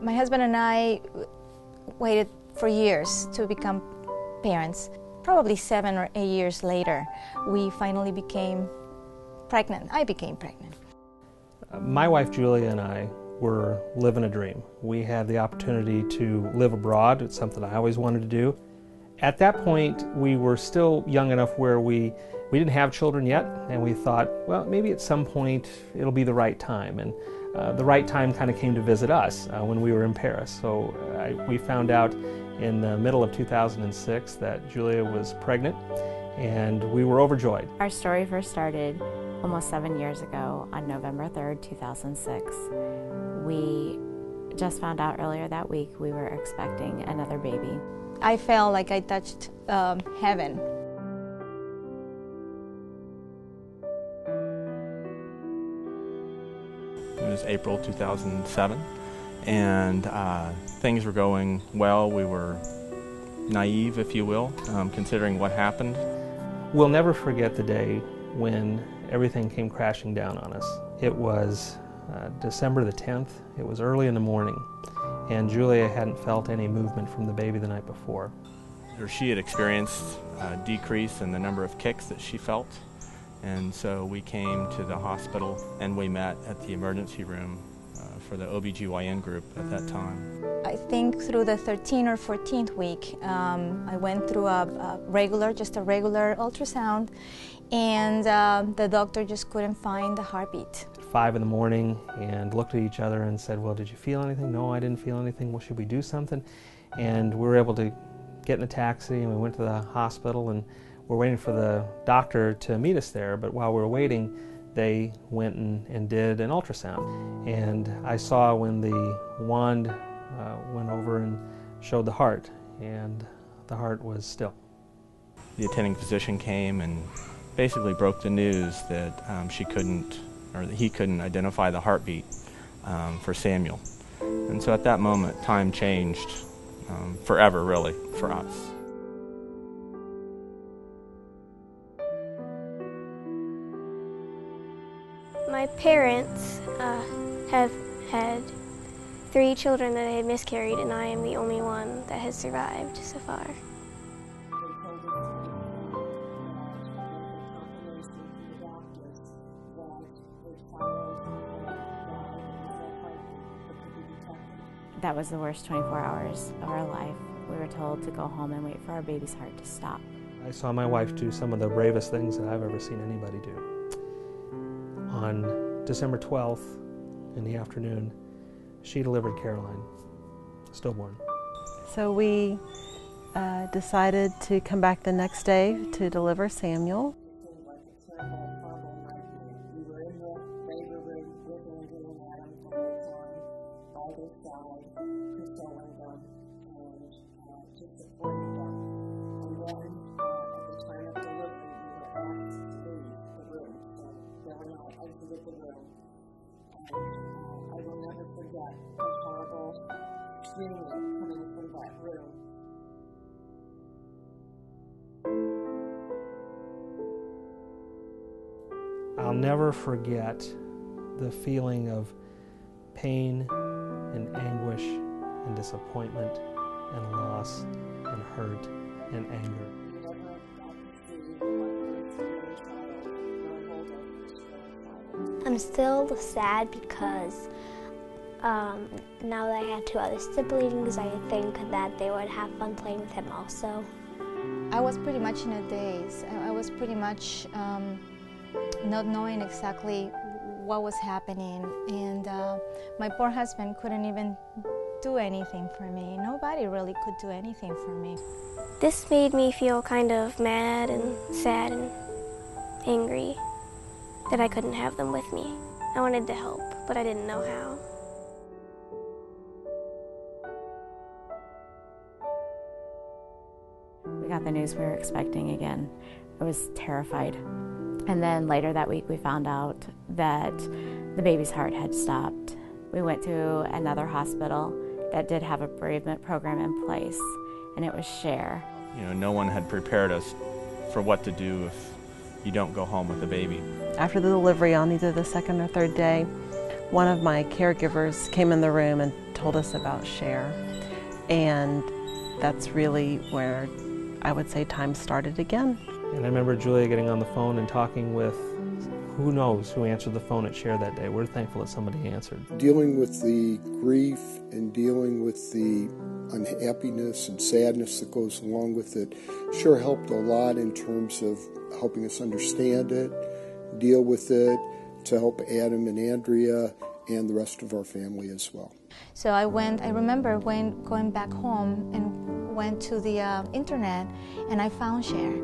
My husband and I waited for years to become parents. Probably 7 or 8 years later, we finally became pregnant. I became pregnant. My wife Julia and I were living a dream. We had the opportunity to live abroad. It's something I always wanted to do. At that point, we were still young enough where we didn't have children yet, and we thought, well, maybe at some point it'll be the right time. And the right time kind of came to visit us when we were in Paris. So we found out in the middle of 2006 that Julia was pregnant, and we were overjoyed. Our story first started almost 7 years ago on November 3rd, 2006. We just found out earlier that week we were expecting another baby. I felt like I touched heaven. It was April 2007, and things were going well. We were naive, if you will, considering what happened. We'll never forget the day when everything came crashing down on us. It was December the 10th. It was early in the morning, and Julia hadn't felt any movement from the baby the night before. She had experienced a decrease in the number of kicks that she felt, and so we came to the hospital and we met at the emergency room for the OBGYN group at that time. I think through the 13th or 14th week, I went through just a regular ultrasound, and the doctor just couldn't find the heartbeat. 5 in the morning, and looked at each other and said, well, did you feel anything? No, I didn't feel anything. Well, should we do something? And we were able to get in a taxi, and we went to the hospital, and we're waiting for the doctor to meet us there. But while we were waiting, they went and did an ultrasound. And I saw when the wand went over and showed the heart, and the heart was still. The attending physician came and basically broke the news that he couldn't identify the heartbeat for Samuel. And so at that moment, time changed forever, really, for us. My parents have had 3 children that had miscarried, and I am the only one that has survived so far. That was the worst 24 hours of our life. We were told to go home and wait for our baby's heart to stop. I saw my wife do some of the bravest things that I've ever seen anybody do. On December 12th in the afternoon, she delivered Caroline, stillborn. So we decided to come back the next day to deliver Samuel. I will never forget the horrible screaming coming from that room. I'll never forget the feeling of pain and anguish and disappointment and loss and hurt and anger. I'm still sad because now that I have 2 other siblings, I think that they would have fun playing with him also. I was pretty much in a daze. I was pretty much not knowing exactly what was happening, and my poor husband couldn't even do anything for me. Nobody really could do anything for me. This made me feel kind of mad and sad and angry that I couldn't have them with me. I wanted to help, but I didn't know how. We got the news we were expecting again. I was terrified. And then later that week we found out that the baby's heart had stopped. We went to another hospital that did have a bereavement program in place, and it was SHARE. You know, no one had prepared us for what to do if you don't go home with a baby. After the delivery on either the 2nd or 3rd day, One of my caregivers came in the room and told us about Share, and that's really where I would say time started again. And I remember Julia getting on the phone and talking with who knows who answered the phone at Share that day. We're thankful that somebody answered. Dealing with the grief and dealing with the unhappiness and sadness that goes along with it sure helped a lot in terms of helping us understand it, deal with it, to help Adam and Andrea and the rest of our family as well. So I remember going back home and went to the internet, and I found Share.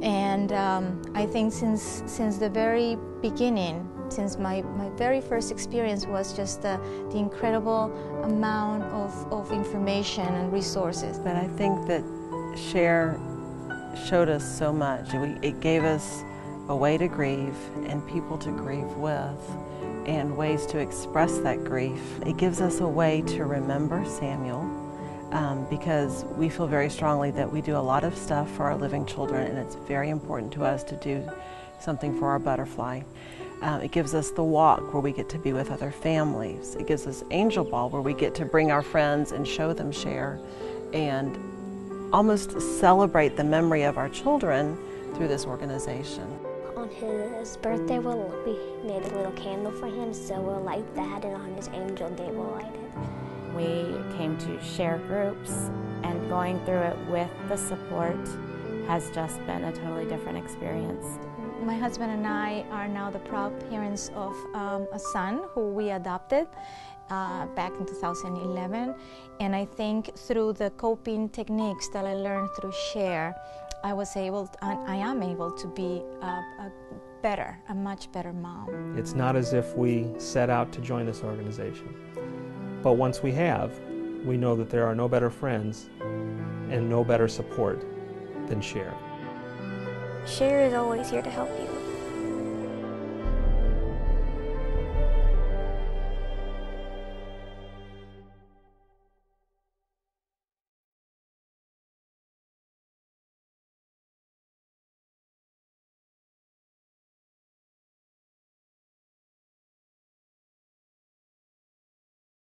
And I think since the very beginning, since my very first experience was just the incredible amount of information and resources. But I think that Share showed us so much. It gave us a way to grieve and people to grieve with and ways to express that grief. It gives us a way to remember Samuel because we feel very strongly that we do a lot of stuff for our living children, and it's very important to us to do something for our butterfly. It gives us the walk where we get to be with other families. It gives us Angel Ball where we get to bring our friends and show them Share and almost celebrate the memory of our children through this organization. On his birthday, we made a little candle for him, so we'll light that, and on his Angel Day, we'll light it. We came to Share groups, and going through it with the support has just been a totally different experience. My husband and I are now the proud parents of a son who we adopted back in 2011, and I think through the coping techniques that I learned through Share, I am able to be a much better mom. It's not as if we set out to join this organization, but once we have, we know that there are no better friends and no better support than Share. Share is always here to help you.